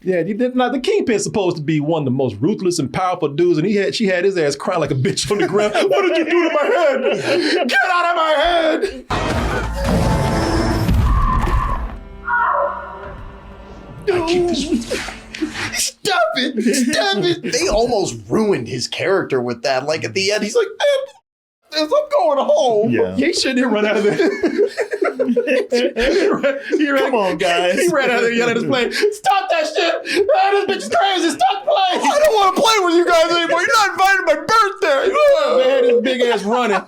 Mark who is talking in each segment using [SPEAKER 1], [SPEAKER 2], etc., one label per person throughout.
[SPEAKER 1] Yeah, now the Kingpin's supposed to be one of the most ruthless and powerful dudes, and she had his ass crying like a bitch on the ground. What did you do to my head? Get out of my head!
[SPEAKER 2] Stop it! They almost ruined his character with that. Like at the end, he's like, I'm going home.
[SPEAKER 1] Yeah, he shouldn't have run out of there. Come on, guys. He ran out of there yelling at his plane. Stop that shit! This bitch is crazy. Stop playing.
[SPEAKER 2] I don't want to play with you guys anymore. You're not invited to my birthday.
[SPEAKER 1] Oh, man, his big ass running.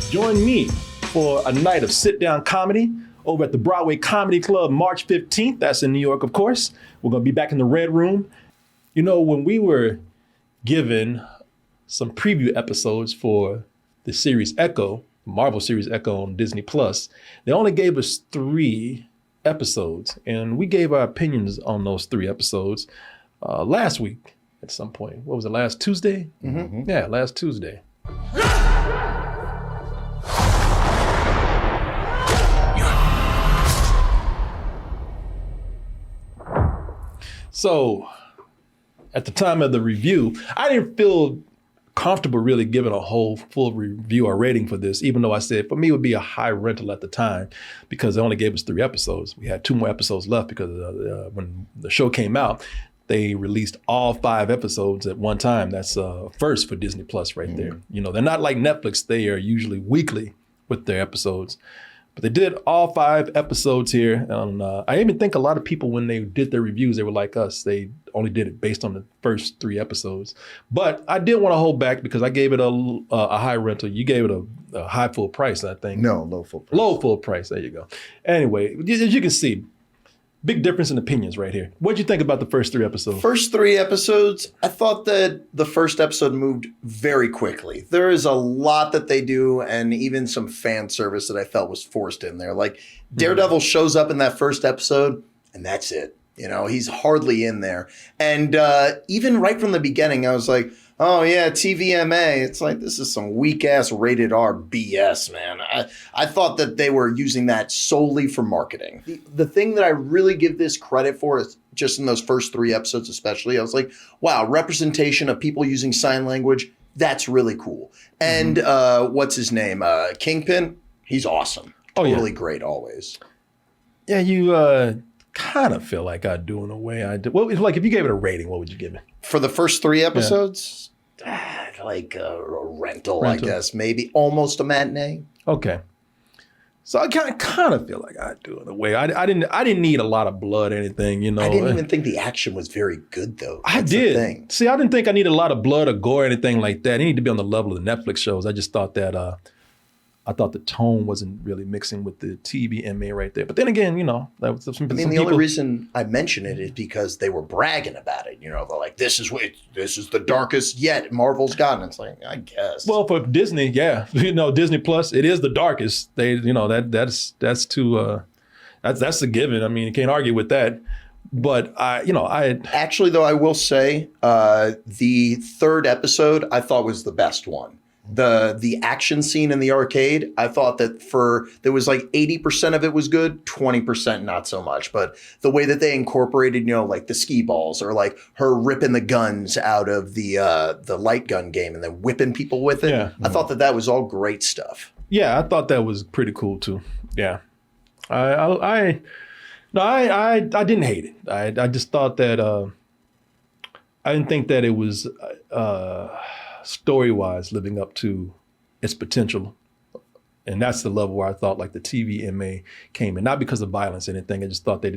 [SPEAKER 1] Join me for a night of sit-down comedy over at the Broadway Comedy Club March 15th. That's in New York, of course. We're going to be back in the Red Room. You know, when we were given some preview episodes for the series Echo, Marvel series Echo on Disney Plus, they only gave us 3 episodes, and we gave our opinions on those 3 episodes last week at some point. What was it, last Tuesday? Mm-hmm. Yeah, last Tuesday. So, at the time of the review, I didn't feel comfortable really giving a whole full review or rating for this, even though I said for me it would be a high rental at the time because they only gave us 3 episodes. We had 2 more episodes left because when the show came out, they released all 5 episodes at one time. That's first for Disney Plus right there. You know, they're not like Netflix. They are usually weekly with their episodes. But they did all 5 episodes here. And I even think a lot of people, when they did their reviews, they were like us. They only did it based on the first 3 episodes. But I did want to hold back because I gave it a high rental. You gave it a high full price, I think.
[SPEAKER 2] No, low full price.
[SPEAKER 1] Low full price. There you go. Anyway, as you can see, big difference in opinions right here. What did you think about the first 3 episodes?
[SPEAKER 2] First 3 episodes, I thought that the first episode moved very quickly. There is a lot that they do, and even some fan service that I felt was forced in there. Like Daredevil shows up in that first episode, and that's it. You know, he's hardly in there. And even right from the beginning, I was like, oh yeah, TVMA. It's like, this is some weak ass rated R BS, man. I thought that they were using that solely for marketing. The thing that I really give this credit for is just in those first 3 episodes, especially, I was like, wow, representation of people using sign language. That's really cool. And what's his name? Kingpin. He's awesome. Totally great always.
[SPEAKER 1] Yeah, you kind of feel like I do in a way. I do. Well, like if you gave it a rating, what would you give it?
[SPEAKER 2] For the first 3 episodes, like a rental, I guess, maybe almost a matinee.
[SPEAKER 1] Okay. So I kind of feel like I do in a way. I didn't need a lot of blood or anything, you know.
[SPEAKER 2] I didn't even think the action was very good though.
[SPEAKER 1] I did. See, I didn't think I needed a lot of blood or gore or anything like that. It needed to be on the level of the Netflix shows. I just thought that the tone wasn't really mixing with the TVMA right there. But then again, you know, that was some
[SPEAKER 2] the only reason I mention it is because they were bragging about it. You know, they're like, this is the darkest yet Marvel's gotten. It's like, I guess.
[SPEAKER 1] Well, for Disney, yeah, you know, Disney Plus, it is the darkest. They, you know, that's a given. I mean, you can't argue with that. But I
[SPEAKER 2] actually, though, I will say the 3rd episode I thought was the best one. The action scene in the arcade, I thought that there was like 80% of it was good, 20% not so much. But the way that they incorporated, you know, like the skee balls or like her ripping the guns out of the light gun game and then whipping people with it. Yeah. I thought that was all great stuff.
[SPEAKER 1] Yeah, I thought that was pretty cool too. Yeah. I didn't hate it. I just thought that I didn't think that it was story-wise living up to its potential. And that's the level where I thought like the TVMA came in, not because of violence or anything. I just thought they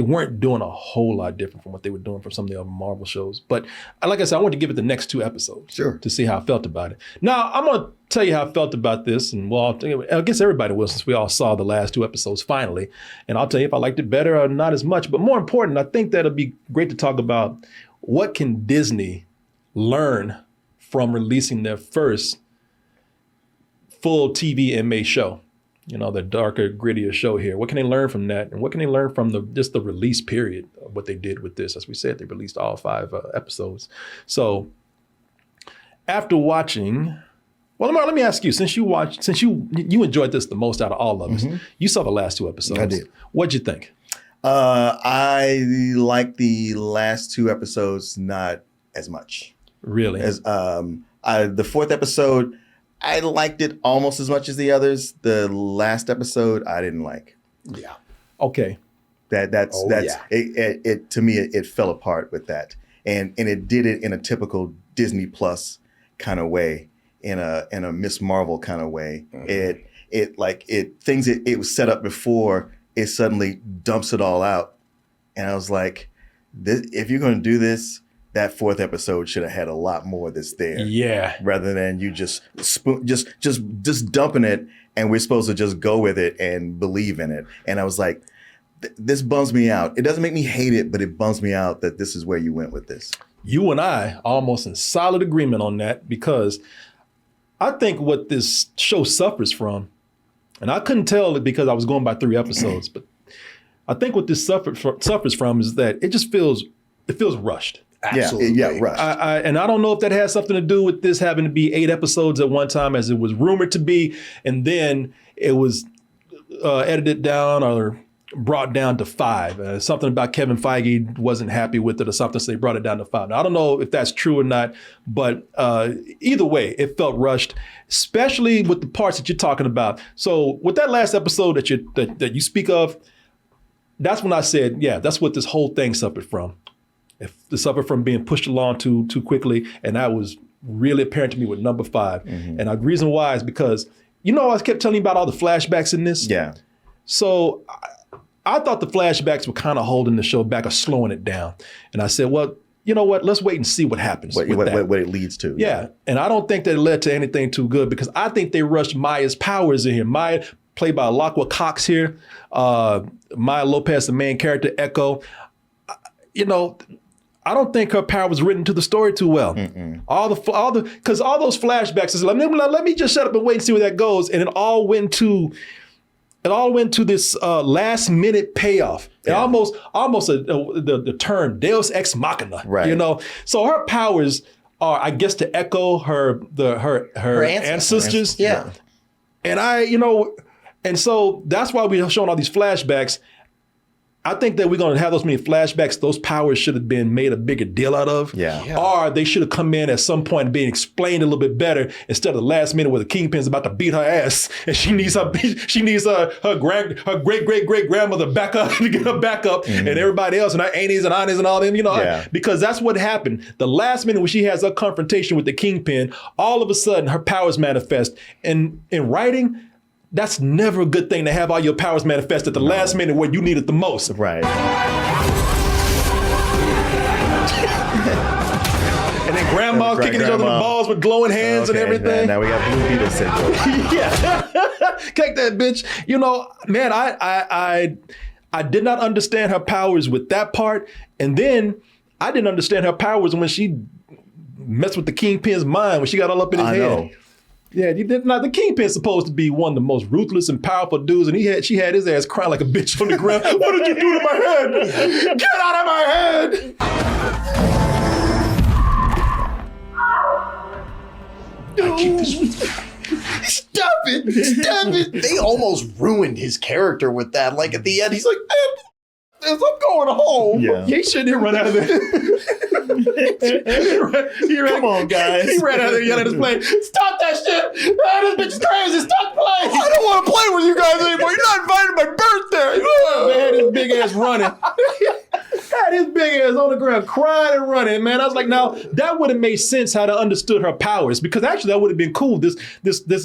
[SPEAKER 1] weren't doing a whole lot different from what they were doing for some of the other Marvel shows. But like I said, I wanted to give it the next 2 episodes to see how I felt about it. Now, I'm going to tell you how I felt about this, and I guess everybody will, since we all saw the last 2 episodes finally. And I'll tell you if I liked it better or not as much. But more important, I think that it'll be great to talk about what can Disney learn from releasing their first full TVMA show, you know, the darker, grittier show here. What can they learn from that? And what can they learn from just the release period of what they did with this? As we said, they released all 5 episodes. So after watching Well, Lamar, let me ask you, since you enjoyed this the most out of all of us, you saw the last 2 episodes.
[SPEAKER 3] I did.
[SPEAKER 1] What'd you think?
[SPEAKER 3] I like the last 2 episodes not as much.
[SPEAKER 1] Really?
[SPEAKER 3] As the 4th episode, I liked it almost as much as the others. The last episode, I didn't like.
[SPEAKER 2] Yeah.
[SPEAKER 1] Okay.
[SPEAKER 3] That's it to me. It fell apart with that, and it did it in a typical Disney Plus kind of way, in a Miss Marvel kind of way. Things it was set up before, it suddenly dumps it all out, and I was like, if you're going to do this, that 4th episode should have had a lot more that's there.
[SPEAKER 1] Yeah.
[SPEAKER 3] Rather than you just dumping it, and we're supposed to just go with it and believe in it. And I was like, this bums me out. It doesn't make me hate it, but it bums me out that this is where you went with this.
[SPEAKER 1] You and I are almost in solid agreement on that, because I think what this show suffers from, and I couldn't tell it because I was going by 3 episodes, but I think what this suffers from is that it feels rushed.
[SPEAKER 2] Absolutely.
[SPEAKER 3] Yeah, rushed.
[SPEAKER 1] And I don't know if that has something to do with this having to be 8 episodes at one time, as it was rumored to be, and then it was edited down or brought down to 5. Something about Kevin Feige wasn't happy with it or something, so they brought it down to 5. Now, I don't know if that's true or not, but either way, it felt rushed, especially with the parts that you're talking about. So with that last episode that you speak of, that's when I said, yeah, that's what this whole thing suffered from. It suffered from being pushed along too quickly, and that was really apparent to me with number 5. And the reason why is because, I kept telling you about all the flashbacks in this.
[SPEAKER 3] Yeah.
[SPEAKER 1] So I thought the flashbacks were kind of holding the show back or slowing it down. And I said, well, you know what? Let's wait and see what happens
[SPEAKER 3] What it leads to.
[SPEAKER 1] Yeah. And I don't think that it led to anything too good, because I think they rushed Maya's powers in here. Maya, played by Alakwa Cox here. Maya Lopez, the main character, Echo. I don't think her power was written to the story too well. Because all those flashbacks is like, let me just shut up and wait and see where that goes. And it all went to this last minute payoff. Yeah. Almost the term Deus ex machina.
[SPEAKER 3] Right.
[SPEAKER 1] So her powers are, I guess, to echo her ancestors.
[SPEAKER 2] Yeah.
[SPEAKER 1] And so that's why we're showing all these flashbacks. I think that we're going to have those many flashbacks. Those powers should have been made a bigger deal out of.
[SPEAKER 3] Yeah.
[SPEAKER 1] Or they should have come in at some point and been explained a little bit better, instead of the last minute where the Kingpin's about to beat her ass and she needs her great grandmother back up to get her back up, and everybody else and her aunties and aunties and all them, because that's what happened. The last minute when she has her confrontation with the Kingpin, all of a sudden her powers manifest. And in writing, that's never a good thing to have all your powers manifest at the last minute where you need it the most.
[SPEAKER 3] Right.
[SPEAKER 1] And then grandma's kicking each other in the balls with glowing hands and everything.
[SPEAKER 3] Now we got Blue Beetle syndrome.
[SPEAKER 1] Yeah. Kick that bitch. Man, I did not understand her powers with that part. And then I didn't understand her powers when she messed with the Kingpin's mind, when she got all up in his head.
[SPEAKER 3] Know.
[SPEAKER 1] Yeah, you did not. The Kingpin's supposed to be one of the most ruthless and powerful dudes, and she had his ass crying like a bitch on the ground. What did you do to my head? Get out of my head!
[SPEAKER 2] I keep this with you. Stop it! They almost ruined his character with that. Like at the end, he's like, I'm going home.
[SPEAKER 3] Yeah.
[SPEAKER 1] He shouldn't run out of there.
[SPEAKER 3] Come on, guys.
[SPEAKER 1] He ran out there yelling at his plane. Stop that shit! This bitch is crazy. Stop playing.
[SPEAKER 2] I don't want to play with you guys anymore. You're not invited to my birthday.
[SPEAKER 1] Man had his big ass running. Had his big ass on the ground crying and running, man. I was like, now that would have made sense how to understood her powers, because actually that would have been cool. This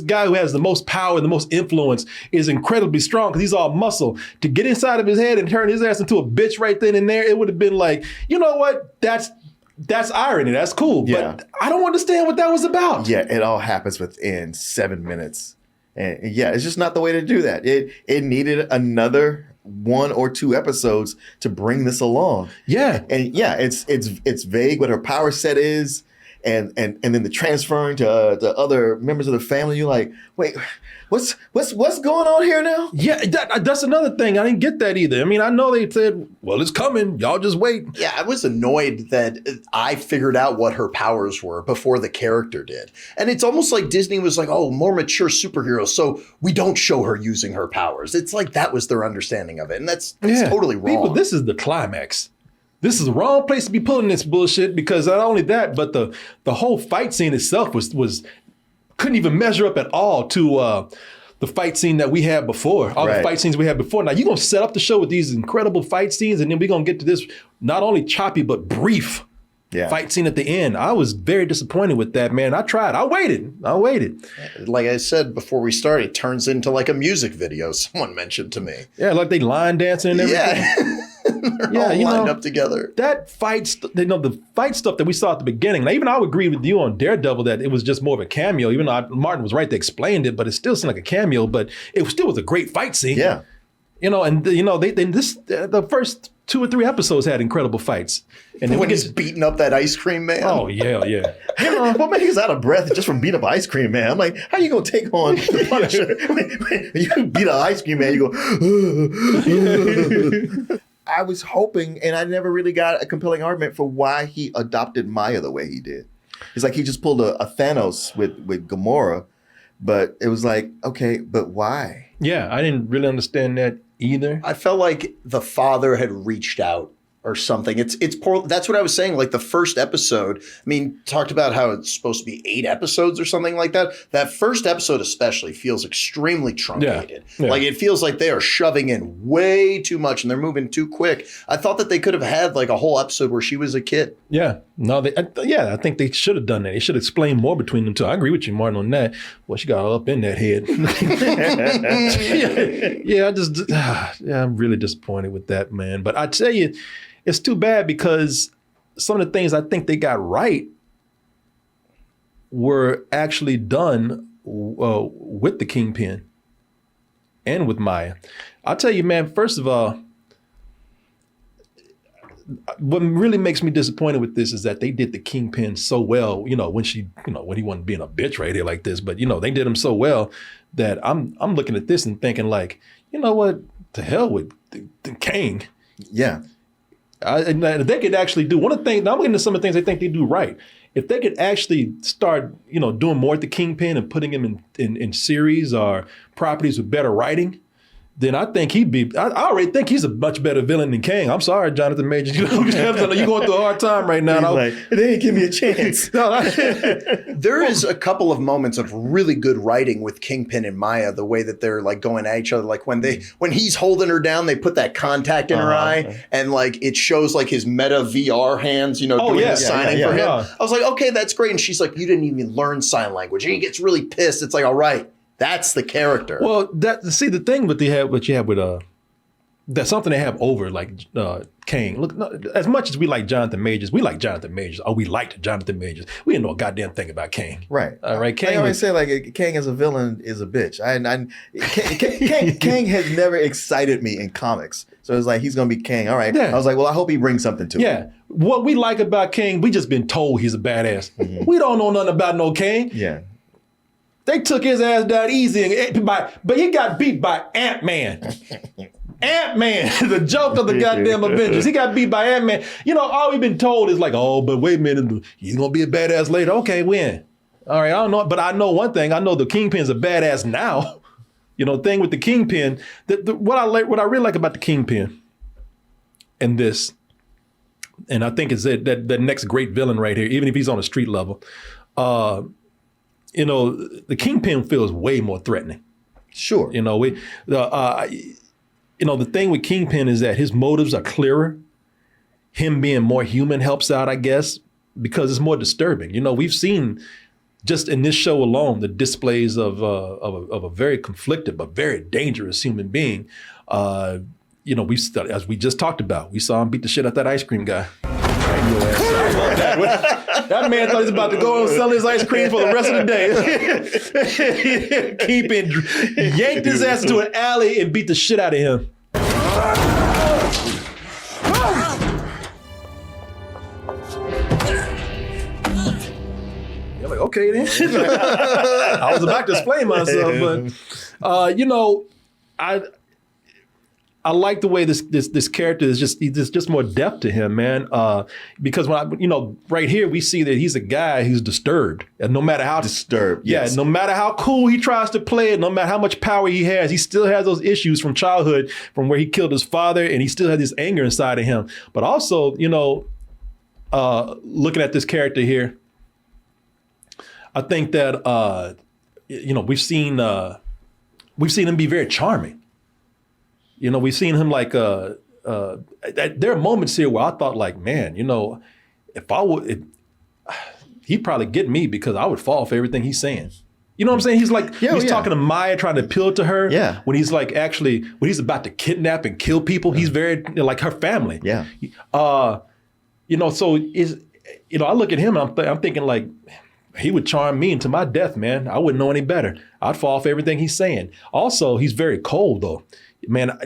[SPEAKER 1] guy who has the most power and the most influence is incredibly strong because he's all muscle. To get inside of his head and turn his ass into a bitch right then and there, it would have been like, you know what? That's irony. That's cool.
[SPEAKER 3] Yeah.
[SPEAKER 1] But I don't understand what that was about.
[SPEAKER 3] Yeah, it all happens within 7 minutes. And yeah, it's just not the way to do that. It needed another 1 or 2 episodes to bring this along.
[SPEAKER 1] Yeah.
[SPEAKER 3] And yeah, it's vague what her power set is. and then the transferring to other members of the family. You're like, wait, what's going on here now?
[SPEAKER 1] Yeah, that's another thing. I didn't get that either. I mean, I know they said, well, it's coming. Y'all just wait.
[SPEAKER 2] Yeah, I was annoyed that I figured out what her powers were before the character did. And it's almost like Disney was like, oh, more mature superheroes, so we don't show her using her powers. It's like that was their understanding of it. And that's totally wrong.
[SPEAKER 1] People, this is the climax. This is the wrong place to be pulling this bullshit, because not only that, but the whole fight scene itself was couldn't even measure up at all to the fight scene that we had before, all the fight scenes we had before. Now you're gonna set up the show with these incredible fight scenes, and then we're gonna get to this not only choppy but brief fight scene at the end. I was very disappointed with that, man. I tried. I waited.
[SPEAKER 2] Like I said before we started, it turns into like a music video. Someone mentioned to me.
[SPEAKER 1] Yeah, like they line dancing and everything.
[SPEAKER 2] Yeah. They're all lined up together.
[SPEAKER 1] That fight, the fight stuff that we saw at the beginning. Now, even I would agree with you on Daredevil that it was just more of a cameo. Even though Martin was right, they explained it, but it still seemed like a cameo. But it still was a great fight scene.
[SPEAKER 3] Yeah,
[SPEAKER 1] the first 2 or 3 episodes had incredible fights. And then
[SPEAKER 2] when he's beating up that ice cream man.
[SPEAKER 1] Oh yeah.
[SPEAKER 3] What man, he's out of breath just from beating up ice cream man. I'm like, how you gonna take on the Punisher? When you beat an ice cream man, you go. I was hoping, and I never really got a compelling argument for why he adopted Maya the way he did. It's like he just pulled a Thanos with Gamora, but it was like, okay, but why?
[SPEAKER 1] Yeah, I didn't really understand that either.
[SPEAKER 2] I felt like the father had reached out or something. It's poor. That's what I was saying. Like the first episode, I mean, talked about how it's supposed to be 8 episodes or something like that. That first episode especially feels extremely truncated. Yeah. Like it feels like they are shoving in way too much and they're moving too quick. I thought that they could have had like a whole episode where she was a kid.
[SPEAKER 1] Yeah. No, I think they should have done that. They should explain more between them two. I agree with you, Martin, on that. Well, she got all up in that head. I'm really disappointed with that, man. But I tell you, it's too bad because some of the things I think they got right were actually done with the Kingpin and with Maya. I'll tell you, man, first of all, what really makes me disappointed with this is that they did the Kingpin so well, when he wasn't being a bitch right here like this, but they did him so well that I'm looking at this and thinking like, you know what, to hell with the Kang.
[SPEAKER 3] Yeah.
[SPEAKER 1] If they could actually do one of the things, now I'm getting to some of the things I think they do right. If they could actually start, doing more with the Kingpin and putting him in series or properties with better writing, then I think I already think he's a much better villain than Kang. I'm sorry, Jonathan Majors. You're going through a hard time right now.
[SPEAKER 3] Like, they didn't give me a chance.
[SPEAKER 2] There is a couple of moments of really good writing with Kingpin and Maya, the way that they're like going at each other. Like when he's holding her down, they put that contact in her eye and like it shows like his meta VR hands, doing the signing for him. Yeah. I was like, okay, that's great. And she's like, you didn't even learn sign language. And he gets really pissed. It's like, all right. That's the character.
[SPEAKER 1] Well, the thing what you have with that's something they have over like Kang. Look, as much as we like Jonathan Majors, we liked Jonathan Majors. We didn't know a goddamn thing about Kang.
[SPEAKER 3] Right.
[SPEAKER 1] All right.
[SPEAKER 3] Kang. I always say like Kang as a villain is a bitch. Kang has never excited me in comics. So it's like he's gonna be Kang. All right. Yeah. I was like, well, I hope he brings something to it.
[SPEAKER 1] Yeah. What we like about Kang, we just been told he's a badass. Mm-hmm. We don't know nothing about no Kang.
[SPEAKER 3] Yeah.
[SPEAKER 1] They took his ass down easy, but he got beat by Ant-Man. Ant-Man, the joke of the goddamn Avengers. He got beat by Ant-Man. All we've been told is like, oh, but wait a minute, he's going to be a badass later. Okay, when? All right, I don't know, but I know one thing. I know the Kingpin's a badass now. Thing with the Kingpin, what I really like about the Kingpin and this, and I think it's that next great villain right here, even if he's on a street level, the Kingpin feels way more threatening.
[SPEAKER 3] Sure.
[SPEAKER 1] The thing with Kingpin is that his motives are clearer. Him being more human helps out, I guess, because it's more disturbing. We've seen just in this show alone the displays of a very conflicted but very dangerous human being. As we just talked about, we saw him beat the shit out that ice cream guy. That man thought he was about to go and sell his ice cream for the rest of the day. Kingpin yanked his ass into an alley and beat the shit out of him. Okay then. I was about to explain myself, but I like the way this character is just more depth to him, man. Because right here we see that he's a guy who's disturbed, and no matter how
[SPEAKER 3] Disturbed,
[SPEAKER 1] yeah,
[SPEAKER 3] yes.
[SPEAKER 1] no matter how cool he tries to play it, no matter how much power he has, he still has those issues from childhood, from where he killed his father, and he still has this anger inside of him. But also, looking at this character here, I think that we've seen him be very charming. We've seen him like there are moments here where I thought like, man, he'd probably get me because I would fall for everything he's saying. You know what I'm saying? He's like, he's talking to Maya, trying to appeal to her.
[SPEAKER 3] Yeah.
[SPEAKER 1] When he's like, when he's about to kidnap and kill people, he's very like her family.
[SPEAKER 3] Yeah.
[SPEAKER 1] So I look at him and I'm thinking like, he would charm me into my death, man. I wouldn't know any better. I'd fall for everything he's saying. Also, he's very cold though. Man,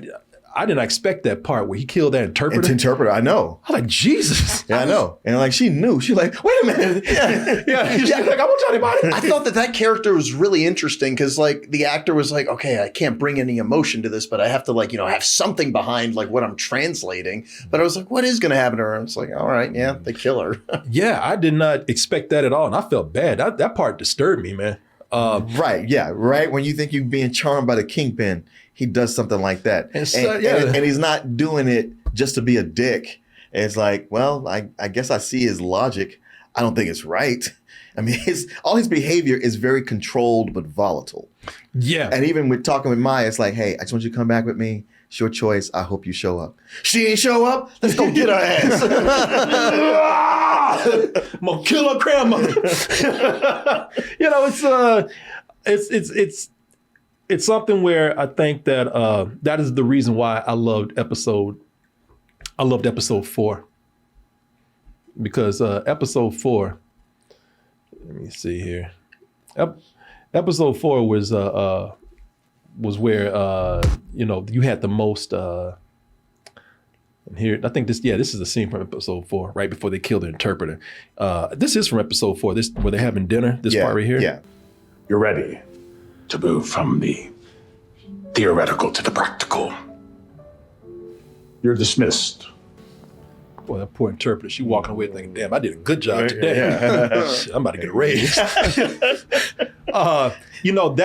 [SPEAKER 1] I didn't expect that part where he killed that interpreter.
[SPEAKER 3] Interpreter, I know.
[SPEAKER 1] I'm like, Jesus.
[SPEAKER 3] Yeah, I know. And like she knew. She's like, wait a minute.
[SPEAKER 1] Yeah. She's like, I won't tell anybody.
[SPEAKER 2] I thought that character was really interesting because like the actor was like, okay, I can't bring any emotion to this, but I have to like, have something behind like what I'm translating. But I was like, what is going to happen to her? It's like, all right, yeah, they kill her.
[SPEAKER 1] Yeah, I did not expect that at all. And I felt bad. That part disturbed me, man.
[SPEAKER 3] Right. Yeah. Right. When you think you're being charmed by the Kingpin, he does something like that. And he's not doing it just to be a dick. And it's like, well, I guess I see his logic. I don't think it's right. I mean, all his behavior is very controlled but volatile.
[SPEAKER 1] Yeah.
[SPEAKER 3] And even with talking with Maya, it's like, hey, I just want you to come back with me. It's your choice. I hope you show up. She ain't show up. Let's go get her ass.
[SPEAKER 1] I'm gonna kill her grandmother. It's something where I think that that is the reason why I loved episode 4. Because episode 4, let me see here. Episode 4 was where you had the most here. I think this is a scene from episode 4, right before they kill the interpreter. This is from episode 4. This where they're having dinner. This part right here.
[SPEAKER 3] Yeah.
[SPEAKER 4] You're ready to move from the theoretical to the practical. You're dismissed.
[SPEAKER 1] Boy, that poor interpreter. She walking away thinking, damn, I did a good job today. Shit, I'm about to get a raise. That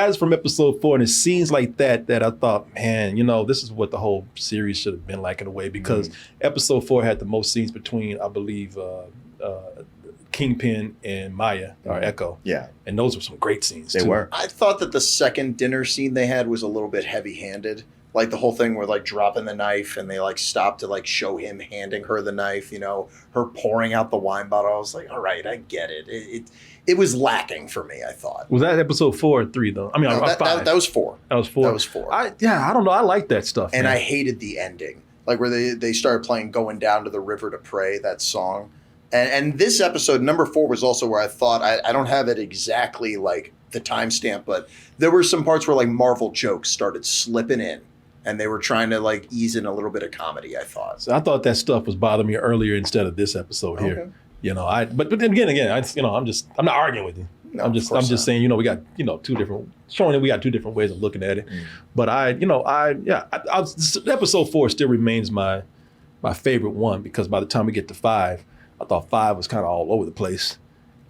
[SPEAKER 1] is from episode 4, and it's scenes like that I thought, man, this is what the whole series should have been like in a way, because episode 4 had the most scenes between, I believe, Kingpin and Maya, or Echo.
[SPEAKER 3] Yeah.
[SPEAKER 1] And those were some great scenes,
[SPEAKER 3] They
[SPEAKER 1] too.
[SPEAKER 3] were.
[SPEAKER 2] I thought that the second dinner scene they had was a little bit heavy-handed. Like the whole thing where like dropping the knife and they like stopped to like show him handing her the knife, her pouring out the wine bottle. I was like, all right, I get it. It was lacking for me, I thought.
[SPEAKER 1] Was that episode 4 or 3, though? I mean,
[SPEAKER 2] No,
[SPEAKER 1] 5.
[SPEAKER 2] that was 4.
[SPEAKER 1] That was 4?
[SPEAKER 2] That was 4.
[SPEAKER 1] I don't know. I like that stuff,
[SPEAKER 2] And
[SPEAKER 1] man.
[SPEAKER 2] I hated the ending. Like where they started playing Going Down to the River to Pray, that song. And this episode, number 4, was also where I thought, I don't have it exactly like the timestamp, but there were some parts where like Marvel jokes started slipping in. And they were trying to like ease in a little bit of comedy, I thought.
[SPEAKER 1] So I thought that stuff was bothering me earlier instead of this episode here. But then again, I'm not arguing with you.
[SPEAKER 2] No,
[SPEAKER 1] I'm just saying, we got, showing that we got two different ways of looking at it. But episode 4 still remains my favorite one, because by the time we get to 5, I thought 5 was kind of all over the place.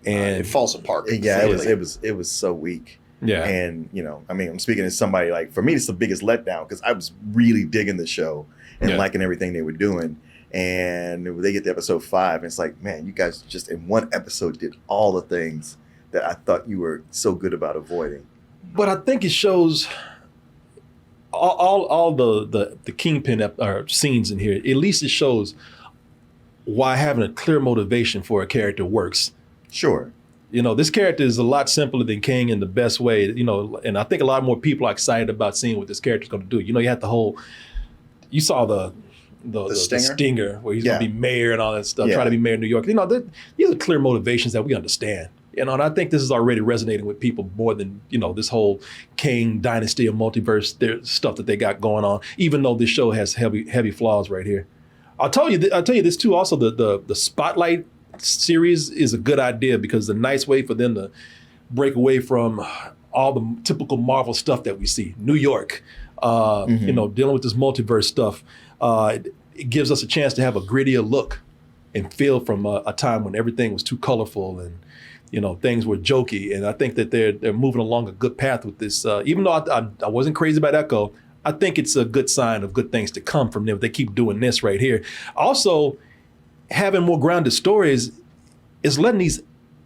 [SPEAKER 1] And
[SPEAKER 2] it falls apart.
[SPEAKER 3] Yeah, it was so weak.
[SPEAKER 1] Yeah.
[SPEAKER 3] And, I'm speaking as somebody, like, for me, it's the biggest letdown, because I was really digging the show and liking everything they were doing. And they get to episode 5, and it's like, man, you guys just in one episode did all the things that I thought you were so good about avoiding.
[SPEAKER 1] But I think it shows all the Kingpin scenes in here. At least it shows why having a clear motivation for a character works.
[SPEAKER 3] Sure.
[SPEAKER 1] This character is a lot simpler than King in the best way, and I think a lot more people are excited about seeing what this character is going to do. You had you saw the stinger where he's going to be mayor and all that stuff, trying to be mayor of New York. These are clear motivations that we understand. And I think this is already resonating with people more than, this whole King dynasty of multiverse stuff that they got going on, even though this show has heavy flaws right here. I'll tell you this too. Also, the Spotlight series is a good idea, because the nice way for them to break away from all the typical Marvel stuff that we see. New York, dealing with this multiverse stuff. It gives us a chance to have a grittier look and feel from a time when everything was too colorful and things were jokey. And I think that they're moving along a good path with this. Even though I wasn't crazy about Echo, I think it's a good sign of good things to come from them if they keep doing this right here. Also, having more grounded stories is letting these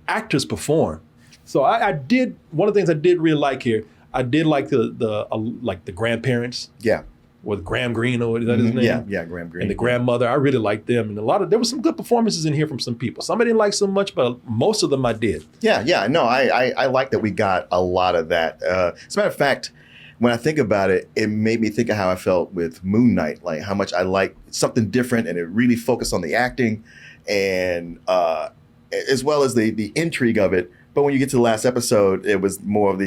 [SPEAKER 1] actors perform. So I did, one of the things I did really like here, I did like the grandparents.
[SPEAKER 3] Yeah.
[SPEAKER 1] With Graham Greene, or is that his name?
[SPEAKER 3] Yeah, Graham Greene.
[SPEAKER 1] And the grandmother, I really liked them. And there were some good performances in here from some people. Some I didn't like so much, but most of them I did.
[SPEAKER 3] Yeah. No, I like that we got a lot of that. As a matter of fact, when I think about it, it made me think of how I felt with Moon Knight, like how much I like something different, and it really focused on the acting and as well as the intrigue of it. But when you get to the last episode, it was more of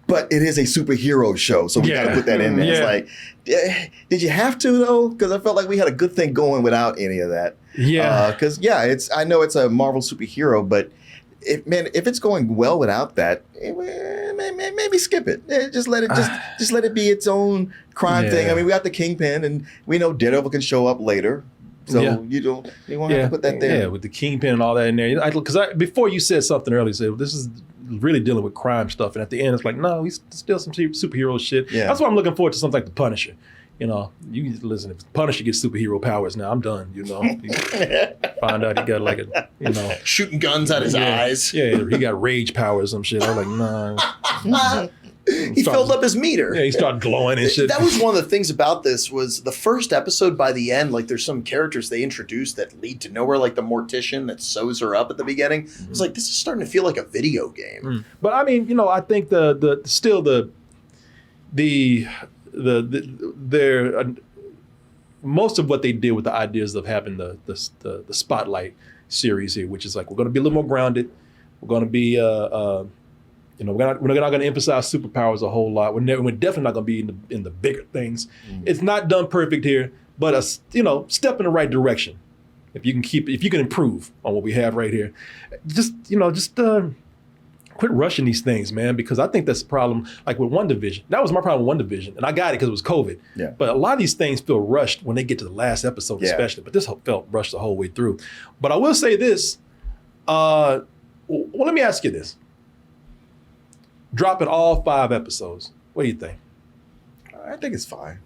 [SPEAKER 3] but it is a superhero show, so we got to put that in there. It's like, did you have to though? Because I felt like we had a good thing going without any of that.
[SPEAKER 1] Yeah.
[SPEAKER 3] Because I know it's a Marvel superhero, but if it's going well without that, maybe skip it. Just let it be its own crime thing. I mean, we got the Kingpin, and we know Daredevil can show up later. So you won't have to put that there.
[SPEAKER 1] Yeah, with the Kingpin and all that in there. Because before you said something earlier, you said this is really dealing with crime stuff, and at the end it's like, no, he's still some superhero shit. Yeah. That's why I'm looking forward to something like the Punisher. You listen, if Punisher gets superhero powers now, I'm done. Find out he got like
[SPEAKER 2] shooting guns at his eyes.
[SPEAKER 1] Yeah, he got rage powers, some shit. I was like, nah.
[SPEAKER 2] He filled up his meter.
[SPEAKER 1] Yeah, he started glowing and shit.
[SPEAKER 2] That was one of the things about this was the first episode. By the end, like there's some characters they introduced that lead to nowhere, like the mortician that sews her up at the beginning. Mm-hmm. It's like this is starting to feel like a video game.
[SPEAKER 1] Mm. But I mean, I think most of what they did with the ideas of having the spotlight series here, which is like we're going to be a little more grounded. We're going to be we're not going to emphasize superpowers a whole lot. We're definitely not going to be in the bigger things. Mm. It's not done perfect here, but a step in the right direction. If you can improve on what we have right here, just quit rushing these things, man. Because I think that's the problem. Like with WandaVision, that was my problem with WandaVision, and I got it because it was COVID. Yeah. But a lot of these things feel rushed when they get to the last episode, especially. But this felt rushed the whole way through. But I will say this. Well, let me ask you this. Dropping all 5 episodes. What do you think?
[SPEAKER 3] I think it's fine.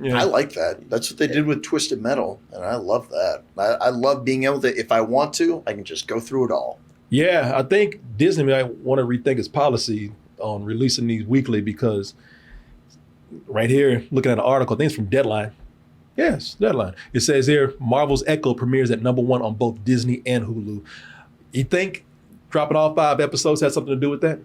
[SPEAKER 2] Yeah. I like that. That's what they did with Twisted Metal, and I love that. I love being able to, if I want to, I can just go through it all.
[SPEAKER 1] Yeah, I think Disney might want to rethink its policy on releasing these weekly because right here, looking at an article, I think it's from Deadline. Yes, Deadline. It says here, Marvel's Echo premieres at #1 on both Disney and Hulu. You think dropping all 5 episodes has something to do with that?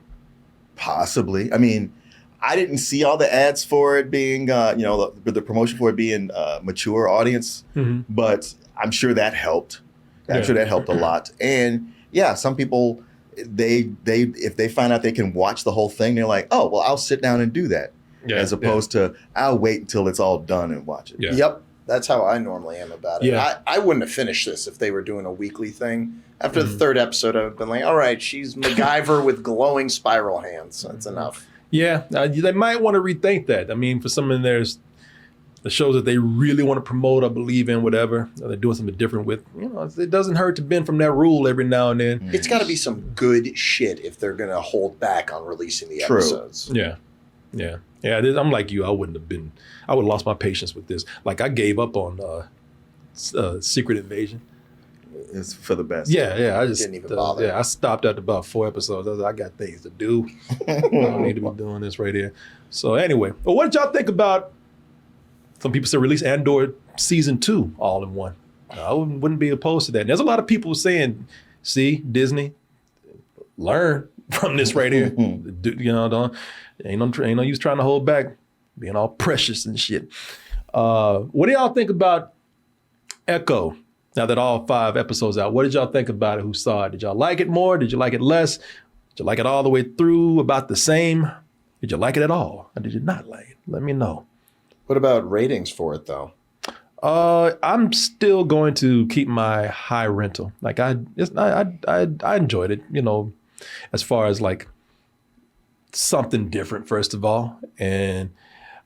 [SPEAKER 3] Possibly. I mean, I didn't see all the ads for it being, the promotion for it being mature audience, but I'm sure that helped. I'm sure that helped a lot. And yeah, some people, if they find out they can watch the whole thing, they're like, oh, well, I'll sit down and do that. Yeah, as opposed to, I'll wait until it's all done and watch it.
[SPEAKER 2] Yeah. Yep. That's how I normally am about it. Yeah. I wouldn't have finished this if they were doing a weekly thing. After the 3rd episode, I've been like, all right, she's MacGyver with glowing spiral hands. That's enough. Yeah,
[SPEAKER 1] they might want to rethink that. I mean, for some of the shows that they really want to promote or believe in, whatever, they're doing something different with, it doesn't hurt to bend from that rule every now and then.
[SPEAKER 2] It's got to be some good shit if they're going to hold back on releasing the episodes.
[SPEAKER 1] Yeah. I'm like you. I would have lost my patience with this. Like I gave up on Secret Invasion.
[SPEAKER 3] It's for the best.
[SPEAKER 1] Yeah. I just
[SPEAKER 2] didn't even bother.
[SPEAKER 1] Yeah, I stopped at about 4 episodes. I was like, I got things to do. I don't need to be doing this right here. So anyway, well, what did y'all think about? Some people said release Andor season 2 all in one. I wouldn't be opposed to that. And there's a lot of people saying, "See, Disney, learn from this right here. Ain't no use trying to hold back, being all precious and shit." What do y'all think about Echo? Now that all 5 episodes out, what did y'all think about it? Who saw it? Did y'all like it more? Did you like it less? Did you like it all the way through? About the same? Did you like it at all? Or did you not like it? Let me know.
[SPEAKER 2] What about ratings for it though?
[SPEAKER 1] I'm still going to keep my high rental. Like I enjoyed it. as far as like something different, first of all. And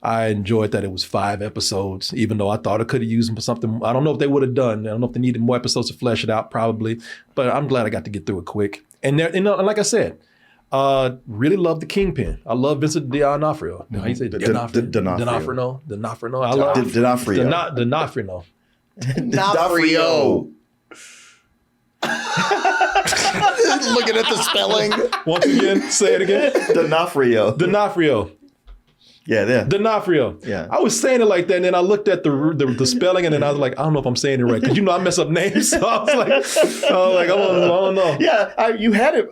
[SPEAKER 1] I enjoyed that it was 5 episodes, even though I thought it could have used something. I don't know if they would have done. I don't know if they needed more episodes to flesh it out, probably. But I'm glad I got to get through it quick. And there, like I said, really love the Kingpin. I love Vincent D'Onofrio. How you say D'Onofrio? D'Onofrio. I love
[SPEAKER 3] D'Onofrio.
[SPEAKER 1] D'Onofrio.
[SPEAKER 2] D'Onofrio. Looking at the spelling.
[SPEAKER 1] Once again, say it again.
[SPEAKER 3] D'Onofrio.
[SPEAKER 1] D'Onofrio.
[SPEAKER 3] Yeah, there.
[SPEAKER 1] D'Onofrio.
[SPEAKER 3] Yeah.
[SPEAKER 1] I was saying it like that, and then I looked at the spelling, and then I was like, I don't know if I'm saying it right, because I mess up names. So I was like, I don't know.
[SPEAKER 3] Yeah, you had it.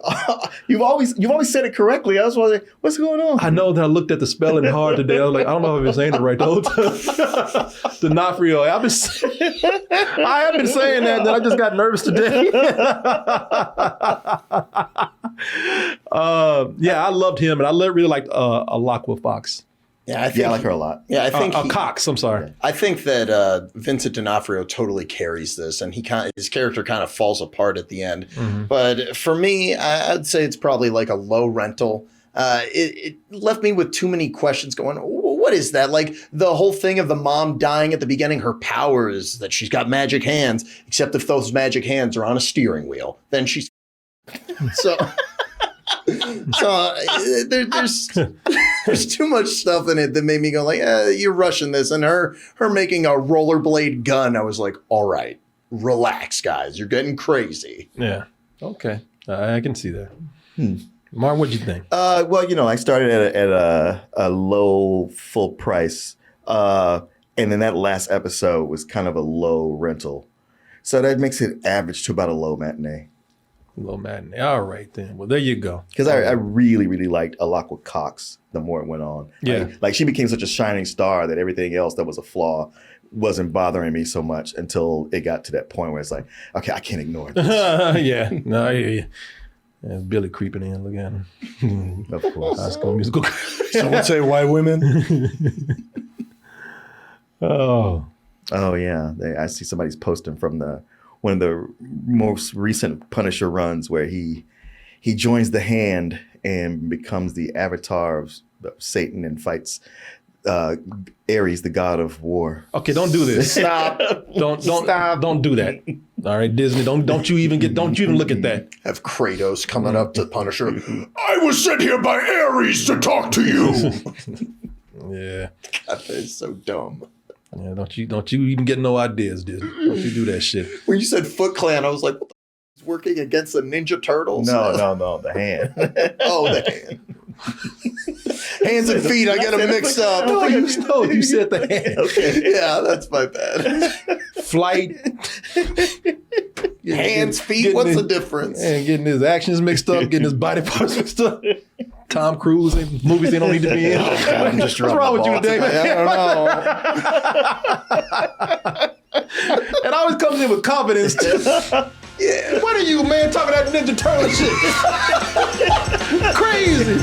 [SPEAKER 3] You've always said it correctly. I was wondering, what's going on?
[SPEAKER 1] I know that I looked at the spelling hard today. I was like, I don't know if I've been saying it right the whole time. D'Onofrio. I have been saying that, and then I just got nervous today. I loved him, and I really liked Alakwa Fox.
[SPEAKER 2] Yeah, I
[SPEAKER 3] like her a lot.
[SPEAKER 2] Yeah, I think
[SPEAKER 1] Cox. I'm sorry.
[SPEAKER 2] I think that Vincent D'Onofrio totally carries this, and his character kind of falls apart at the end.
[SPEAKER 1] Mm-hmm.
[SPEAKER 2] But for me, I'd say it's probably like a low rental. It left me with too many questions going, what is that? Like the whole thing of the mom dying at the beginning, her power is that she's got magic hands, except if those magic hands are on a steering wheel, then she's so. So there's too much stuff in it that made me go like, you're rushing this. And her making a rollerblade gun, I was like, all right, relax, guys. You're getting crazy.
[SPEAKER 1] Yeah. Okay. I can see that. Martin, what'd you think?
[SPEAKER 3] Well, I started at a low full price. And then that last episode was kind of a low rental. So that makes it average to about a low matinee.
[SPEAKER 1] Low matinee. All right, then. Well, there you go.
[SPEAKER 3] Because I really, really liked Alakwa Cox the more it went on.
[SPEAKER 1] Yeah.
[SPEAKER 3] Like she became such a shining star that everything else that was a flaw wasn't bothering me so much until it got to that point where it's like, okay, I can't ignore this.
[SPEAKER 1] Yeah. No, I hear you. Yeah, Billy creeping in. Look at him.
[SPEAKER 3] Of course.
[SPEAKER 1] High School Musical.
[SPEAKER 5] Some would say white women.
[SPEAKER 1] Oh.
[SPEAKER 3] Oh, yeah. I see somebody's posting from one of the most recent Punisher runs where he joins the Hand and becomes the avatar of Satan and fights Ares, the god of war.
[SPEAKER 1] Okay, don't do this.
[SPEAKER 2] Stop.
[SPEAKER 1] Don't do that. All right, Disney. Don't you even look at that.
[SPEAKER 2] Have Kratos coming up to Punisher.
[SPEAKER 4] I was sent here by Ares to talk to you.
[SPEAKER 1] Yeah.
[SPEAKER 2] God, that is so dumb.
[SPEAKER 1] Yeah, don't you even get no ideas, Disney. Don't you do that shit.
[SPEAKER 2] When you said Foot Clan, I was like, what the f- is working against the Ninja Turtles?
[SPEAKER 3] No, the Hand.
[SPEAKER 2] Oh, the Hand. Hands and feet, I get them mixed up.
[SPEAKER 1] No, you said the Hand.
[SPEAKER 2] Okay, yeah, that's my bad.
[SPEAKER 1] Flight.
[SPEAKER 2] Hands, feet, what's the difference?
[SPEAKER 1] And getting his actions mixed up, getting his body parts mixed up. Tom Cruise in movies they don't need to be in.
[SPEAKER 2] I'm just
[SPEAKER 1] What's wrong with you today, man?
[SPEAKER 2] I don't know.
[SPEAKER 1] And always comes in with confidence too.
[SPEAKER 2] Yeah.
[SPEAKER 1] What are you, man, talking that Ninja Turtle shit? Crazy.